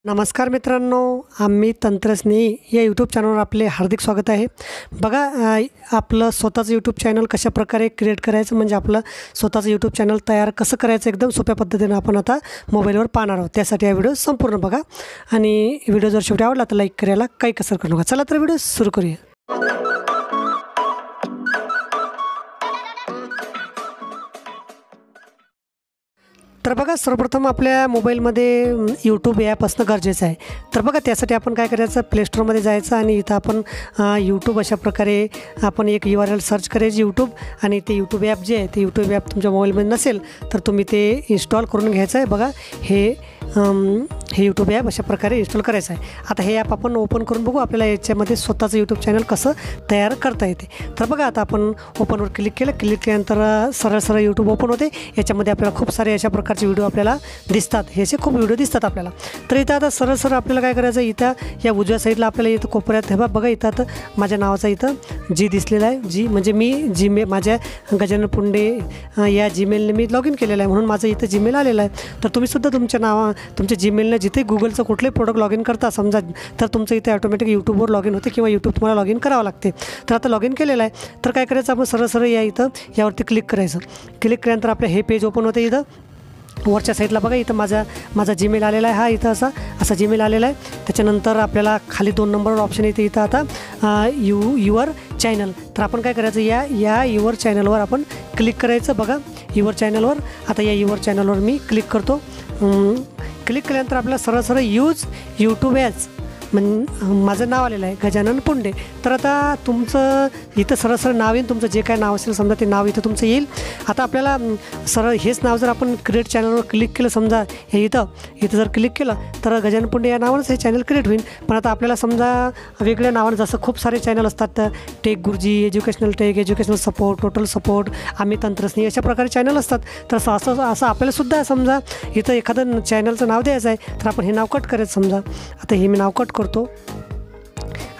नमस्कार मित्रांनो, आम्ही तंत्रस्नेही या यूट्यूब चॅनलवर आपले हार्दिक स्वागत आहे। बघा, आपलं स्वतःचं यूट्यूब चॅनल कशाप्रकारे क्रिएट करायचं, म्हणजे आपलं स्वतःचं यूट्यूब चॅनल तयार कसं करायचं एकदम सोप्या पद्धतीने आपण आता मोबाईलवर पाहणार आहोत। त्यासाठी हा व्हिडिओ संपूर्ण बघा आणि व्हिडिओ जर शेवटी आवडला तर लाईक करायला काही कसर करू नका। चला तर व्हिडिओ सुरू करूया। तर बघा, सर्वप्रथम आपल्या मोबाईलमध्ये यूट्यूब ॲप असणं गरजेचं आहे। तर बघा, त्यासाठी आपण काय करायचं, प्ले स्टोरमध्ये जायचं आणि इथं आपण यूट्यूब अशा प्रकारे आपण एक URL सर्च करायची यूट्यूब, आणि ते यूट्यूब ॲप जे आहे ते यूट्यूब ॲप तुमच्या मोबाईलमध्ये नसेल तर तुम्ही ते इन्स्टॉल करून घ्यायचं आहे। बघा, हे यूट्यूब ॲप अशा प्रकारे इन्स्टॉल करायचं आहे। आता हे ॲप आपण ओपन करून बघू, आपल्याला याच्यामध्ये स्वतःचं यूट्यूब चॅनल कसं तयार करता येते। तर बघा, आता आपण ओपनवर क्लिक केल्यानंतर सरळ यूट्यूब ओपन होते। याच्यामध्ये आपल्याला खूप सारे अशा प्रकारचे व्हिडिओ आपल्याला दिसतात, हे असे खूप व्हिडिओ दिसतात आपल्याला। तर इथं आता सरळ आपल्याला काय करायचं, इथं या उजव्या साईडला आपल्याला इथं कोपऱ्यात हे बघा, इथं आता माझ्या नावाचा इथं जी दिसलेला आहे, जी म्हणजे मी माझ्या गजानन पुंडे या जीमेलने मी लॉग इन केलेलं आहे, म्हणून माझं इथं जीमेल आलेलं आहे। तर तुम्हीसुद्धा तुमच्या जीमेलने जिथे गुगलचं कुठलेही प्रोडक्ट लॉग इन करता समजा, तर तुमचं इथे ऑटोमॅटिक यूट्यूबवर लॉग इन होते किंवा यूट्यूब तुम्हाला लॉग इन करावं लागते। तर आता लॉग इन केलेलं आहे, तर काय करायचं, आपण सरळ यावरती क्लिक करायचं। क्लिक केल्यानंतर आपलं हे पेज ओपन होते। इथं वरच्या साईडला बघा, इथं माझा जीमेल आलेला आहे, हा इथं असा जीमेल आलेला आहे। त्याच्यानंतर आपल्याला खाली 2 नंबरवर ऑप्शन येते, इथं आता युअर चॅनल। तर आपण काय करायचं, या युअर चॅनलवर आपण क्लिक करायचं। बघा, युअर चॅनलवर, आता या युअर चॅनलवर मी क्लिक करतो। क्लिक केल्यानंतर आपल्याला सरळ यूज यूट्यूब ॲज माझं नाव आलेलं आहे, गजानन पुंडे। तर आता तुमचं इथं सरळ नाव येईल, तुमचं जे काय नाव असेल समजा ते नाव इथं तुमचं येईल। आता आपल्याला सरळ हेच नाव जर आपण क्रिएट चॅनलवर क्लिक केलं, समजा हे इथं जर क्लिक केलं तर गजानन पुंडे या नावानंच हे चॅनल क्रिएट होईल। पण आता आपल्याला समजा वेगळ्या नावानं, जसं खूप सारे चॅनल असतात, टेक गुरुजी, एज्युकेशनल सपोर्ट, टोटल सपोर्ट, आम्ही तंत्रस्नेही, अशा प्रकारे चॅनल असतात। तर असं आपल्यालासुद्धा समजा इथं एखादं चॅनलचं नाव द्यायचं आहे, तर आपण हे नाव कट करायचं। समजा आता हे मी नाव कट करतो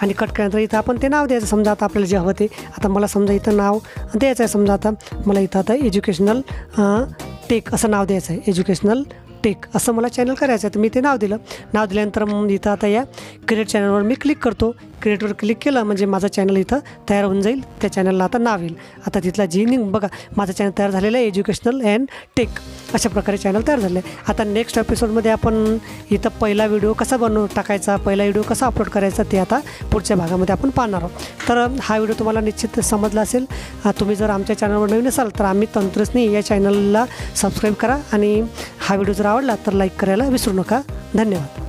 आणि कट केल्यानंतर इथं आपण ते नाव द्यायचं। समजा आता आपल्याला जे हवं ते, आता मला समजा इथं नाव द्यायचं आहे, समजा आता मला इथं आता एज्युकेशनल टेक असं नाव द्यायचं आहे, एज्युकेशनल टेक असं मला चॅनल करायचं आहे। तर मी ते नाव दिल्यानंतर मग इथं आता या क्रिएट चॅनलवर मी क्लिक करतो। क्रिएटवर क्लिक केलं म्हणजे माझं चॅनल इथं तयार होऊन जाईल, त्या चॅनलला आता नाव येईल। आता तिथला बघा, माझं चॅनल तयार झालेलं आहे, एज्युकेशनल अँड टेक अशा प्रकारे चॅनल तयार झालं आहे। आता नेक्स्ट एपिसोडमध्ये आपण इथं पहिला व्हिडिओ कसा टाकायचा, पहिला व्हिडिओ कसा अपलोड करायचा, ते आता पुढच्या भागामध्ये आपण पाहणार आहोत। तर हा व्हिडिओ तुम्हाला निश्चित समजला असेल। तुम्ही जर आमच्या चॅनलवर नवीन असाल तर आम्ही तंत्रस्नेही या चॅनलला सबस्क्राईब करा आणि हा व्हिडिओ जर आवडला तर लाईक करायला विसरू नका। धन्यवाद।